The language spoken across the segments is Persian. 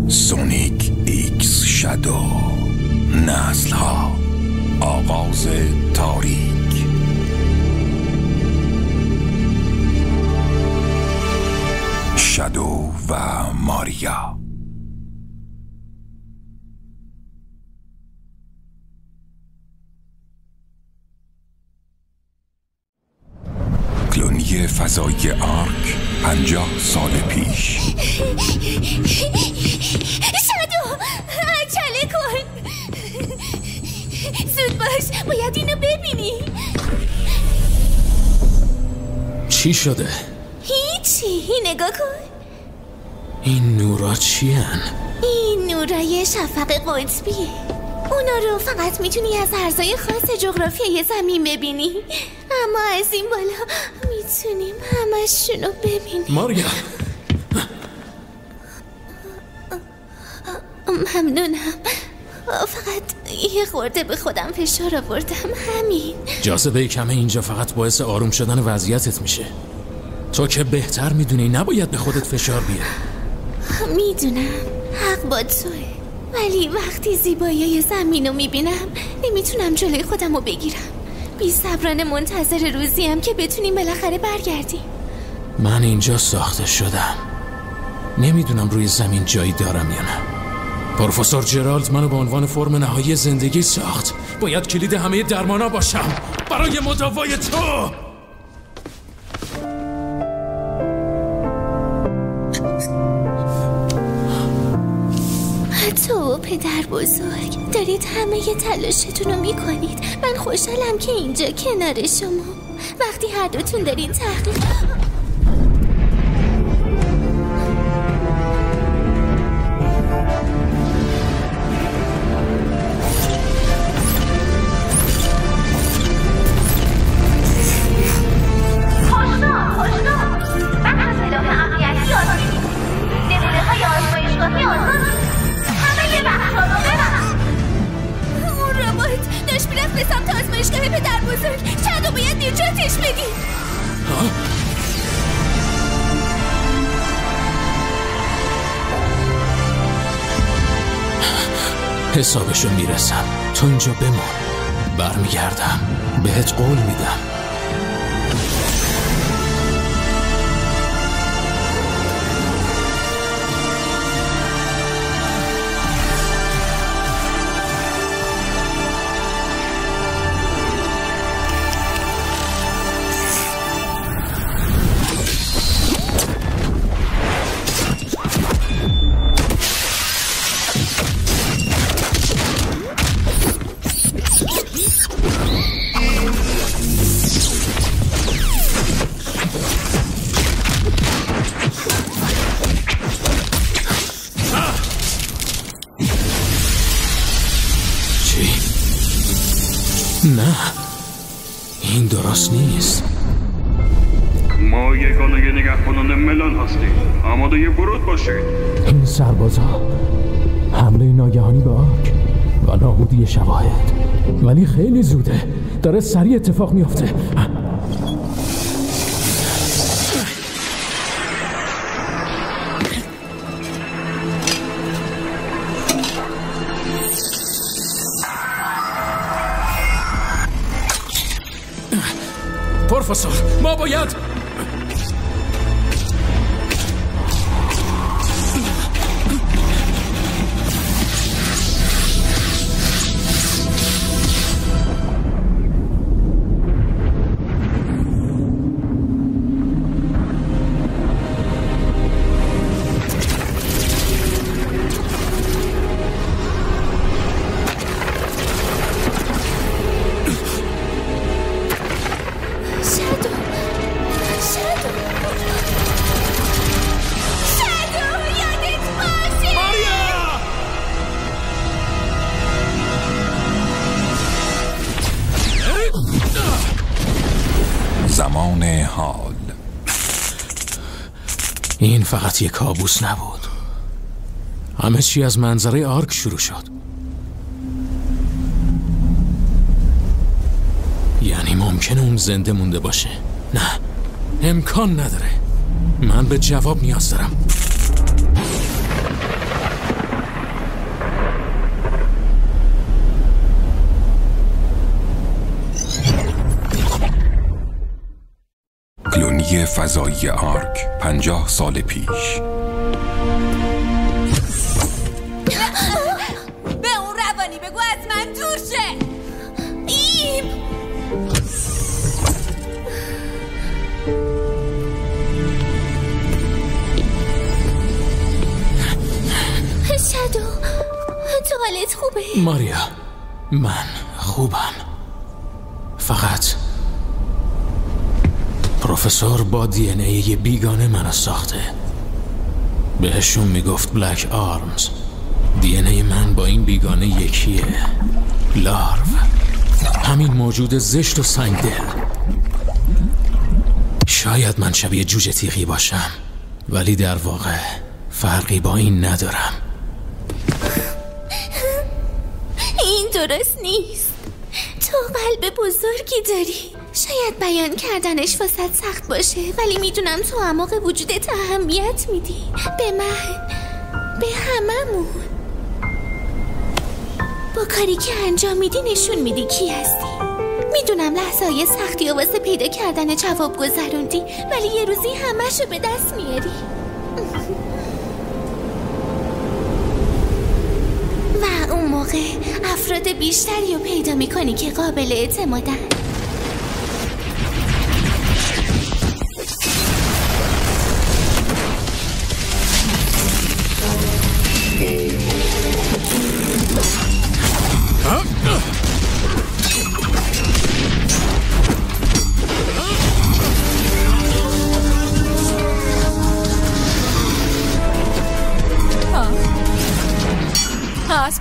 سونیک ایکس شادو، نسل‌ها، آغاز تاریک. شادو و ماریا. کلونی فضایی آرک 50 سال پیش. شادو عجله کن، زود باش، باید اینو ببینی. چی شده؟ هیچی، نگاه کن. این نورا چی هن؟ این نورای شفق قطبیه. اونا رو فقط میتونی از ارزای خاص جغرافیای زمین ببینی، اما از این بالا میتونیم همشونو ببینیم. ماریا، ممنونم، فقط یه خورده به خودم فشار آوردم، همین. جاذبه کم اینجا فقط باعث آروم شدن وضعیتت میشه. تو که بهتر میدونی نباید به خودت فشار بیاری. میدونم حق با توه، ولی وقتی زیبایی زمین رو میبینم نمیتونم جلوی خودم رو بگیرم. بی صبرانه منتظر روزیم که بتونیم بالاخره برگردیم. من اینجا ساخته شدم، نمیدونم روی زمین جایی دارم یا نه. پروفسور جرالد منو به عنوان فرم نهایی زندگی ساخت. باید کلید همه درمانا باشم برای مداوای تو. تو پدر بزرگ دارید همه تلاشتون رو میکنید. من خوشحالم که اینجا کنار شما. وقتی هر دوتون دارین تحقیق حسابشو میرسم. تو اینجا بمون، برمیگردم، بهت قول میدم. نه، این درست نیست. ما یگانه نگهبانان ملان هستیم. آماده ورود باشید. این سربازا حمله ناگهانی به آرک و نابودی شواهد، ولی خیلی زوده، داره سریع اتفاق میافته. پروفسور، ما باید زمان حال. این فقط یک کابوس نبود. همه چی از منظره آرک شروع شد. یعنی ممکنه اون زنده مونده باشه؟ نه، امکان نداره. من به جواب نیاز دارم. ماهیگیری فضایی آرک 50 سال پیش. به اون روانی بگو از من دور شه. ایب شادو، تو حالت خوبه؟ ماریا، من خوبم. فقط پروفسور با دی ان ای بیگانه منو ساخته. بهشون میگفت بلک آرمز. دی ان ای من با این بیگانه یکیه. لارو، همین موجود زشت و سنگدل. شاید من شبیه جوجه تیغی باشم، ولی در واقع فرقی با این ندارم. این درست نیست. تو قلب بزرگی داری. شاید بیان کردنش واسط سخت باشه، ولی میدونم تو اعماق وجودت اهمیت میدی. به من، به هممون. با کاری که انجام میدی نشون میدی کی هستی. میدونم لحظه‌های سختی و واسه پیدا کردن جواب گذروندی، ولی یه روزی همه‌شو به دست میاری. و اون موقع افراد بیشتری رو پیدا میکنی که قابل اعتمادن.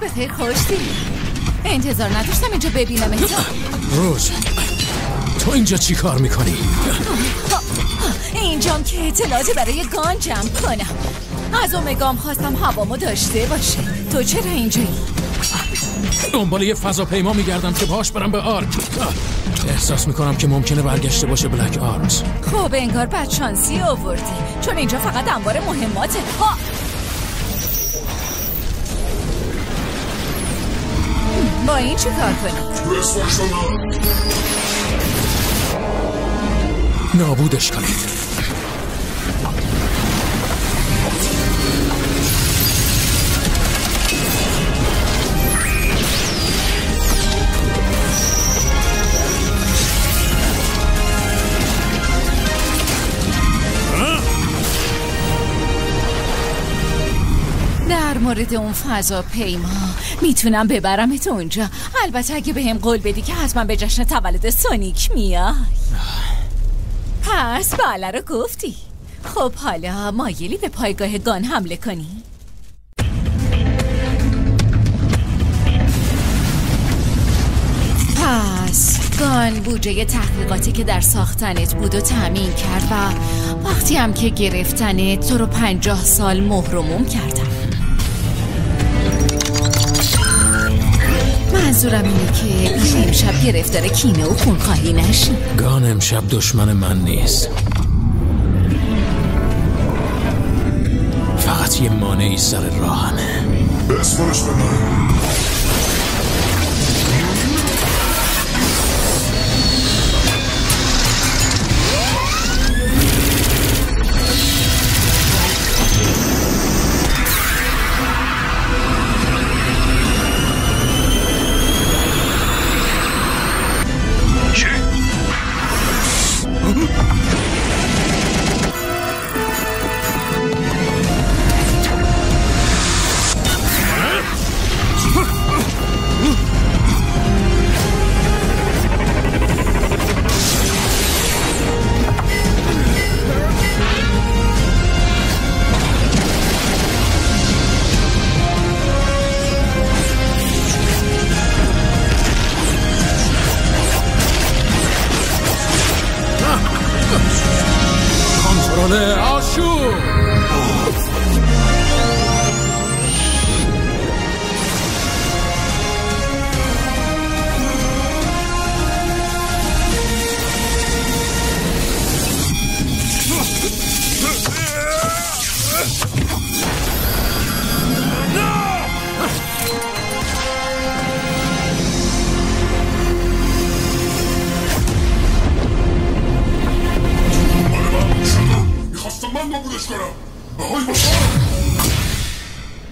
بخیر خوشتی. انتظار نداشتم اینجا ببینم. روز، تو اینجا چی کار میکنی؟ اینجام که اطلاعاتی برای گان جمع کنم. از اومگام خواستم هوامو داشته باشه. تو چرا اینجایی؟ دنبال یه فضاپیما میگردم که باهاش برم به آرک. احساس میکنم که ممکنه برگشته باشه بلک آرمز. خب انگار بدشانسی آوردی، چون اینجا فقط انبار مهماته. با این چی کار کنی؟ نابودش کنید. در مورد اون فضاپیما میتونم ببرمت اونجا، البته اگه بهم قول بدی که حتما به جشن تولد سونیک میای. پس بله رو گفتی. خب حالا مایلی به پایگاه گان حمله کنی؟ پس گان بودجه تحقیقاتی که در ساختنت بود و تأمین کرد و وقتی هم که گرفتنت تو رو 50 سال مهر و موم کردم. منظورم اینه که بیشتر امشب گرفتار کینه و خونخواهی نشی. گان امشب دشمن من نیست، فقط یه مانعی سر راهمه. بسپرش به من.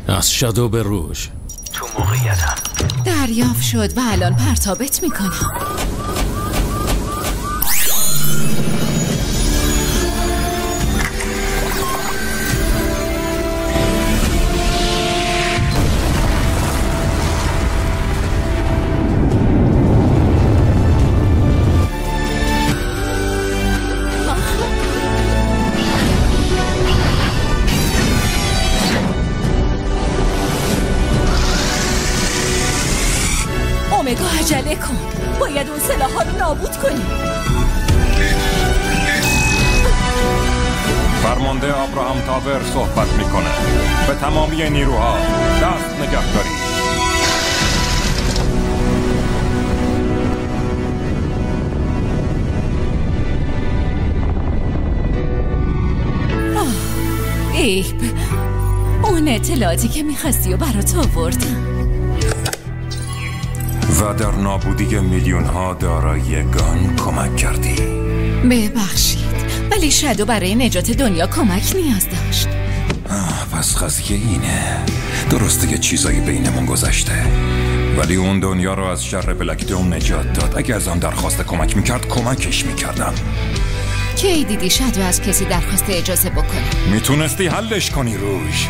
از شادو به روژ. تو موقعیتم. دریافت شد و الان پرتابت میکنم. اومگا عجله کن، باید اون سلاح ها رو نابود کنیم. فرمانده ابراهام تاور صحبت میکنه. به تمامی نیروها دست نگه دارید. ایب، اون اطلاعاتی که میخواستی و برات آوردم و در نابودی میلیون ها دارایی گان کمک کردی. ببخشید، ولی شادو برای نجات دنیا کمک نیاز داشت. پس قضیه اینه. درسته یه چیزایی بینمون گذشته، ولی اون دنیا رو از شر بلک دوم نجات داد. اگه از آن درخواست کمک میکرد کمکش میکردم. کی دیدی شادو از کسی درخواست اجازه بکنه؟ میتونستی حلش کنی روژ.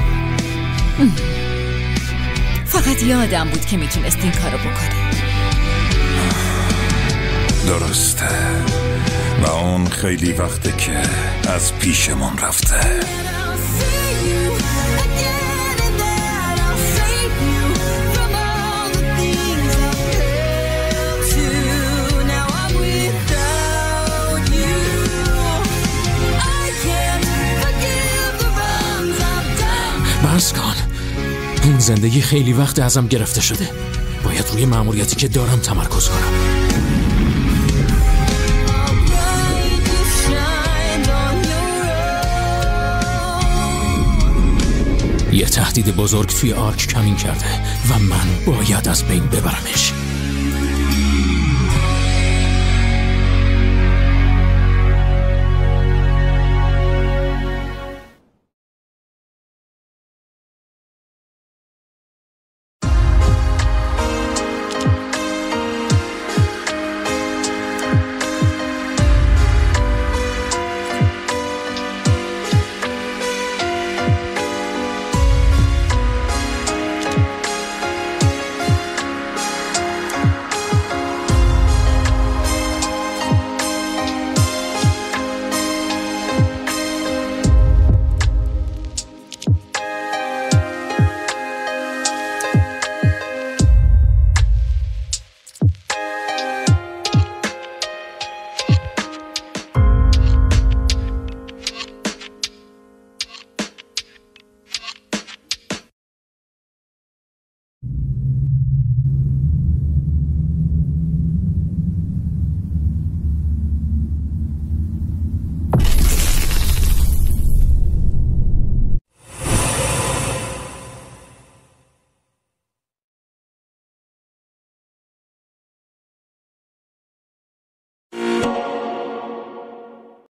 فقط یه آدم بود که میتونست این کارو بکنه. درسته، و اون خیلی وقته که از پیشمون رفته. بس کن، اون زندگی خیلی وقت ازم گرفته شده. باید روی مأموریتی که دارم تمرکز کنم. یه تهدید بزرگ توی آرک کمین کرده و من باید از بین ببرمش.